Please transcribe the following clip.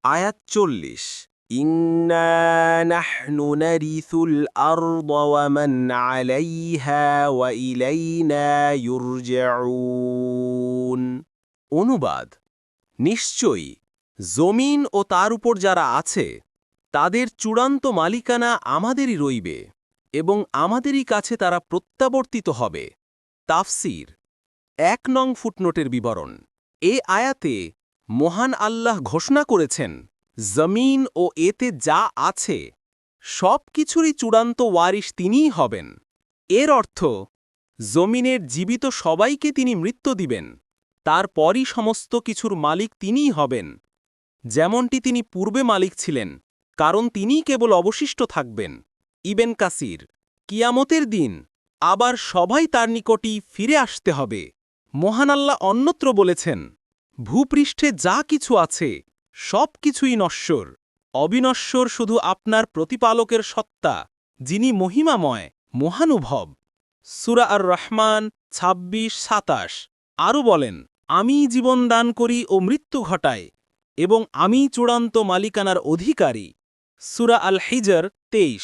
আয়াত ৪০ ইন্না নাহনু নারিসুল আরদ ওয়া মান আলাইহা ওয়া ইলাইনা ইউরজাউন। অনুবাদ: নিশ্চয়ই জমিন ও তার উপর যারা আছে তাদের চূড়ান্ত মালিকানা আমাদেরই রইবে এবং আমাদেরই কাছে তারা প্রত্যাবর্তিত হবে। তাফসীর ১ নং ফুটনোটের বিবরণ। এ আয়াতে মহান আল্লাহ ঘোষণা করেছেন, জমিন ও এতে যা আছে সব কিছুরই চূড়ান্ত ওয়ারিশ তিনিই হবেন। এর অর্থ, জমিনের জীবিত সবাইকে তিনি মৃত্যু দিবেন, তারপরই সমস্ত কিছুর মালিক তিনিই হবেন, যেমনটি তিনি পূর্বে মালিক ছিলেন, কারণ তিনিই কেবল অবশিষ্ট থাকবেন। ইবেন কাসির, কিয়ামতের দিন আবার সবাই তার নিকটই ফিরে আসতে হবে। মহান আল্লাহ অন্যত্র বলেছেন, ভূপৃষ্ঠে যা কিছু আছে সব কিছুই নশ্বর, অবিনশ্বর শুধু আপনার প্রতিপালকের সত্তা, যিনি মহিমাময়, মহানুভব। সূরা আর রহমান ২৬-২৭। আরও বলেন, আমিই জীবন দান করি ও মৃত্যু ঘটাই এবং আমিই চূড়ান্ত মালিকানার অধিকারী। সূরা আল হিজর ২৩।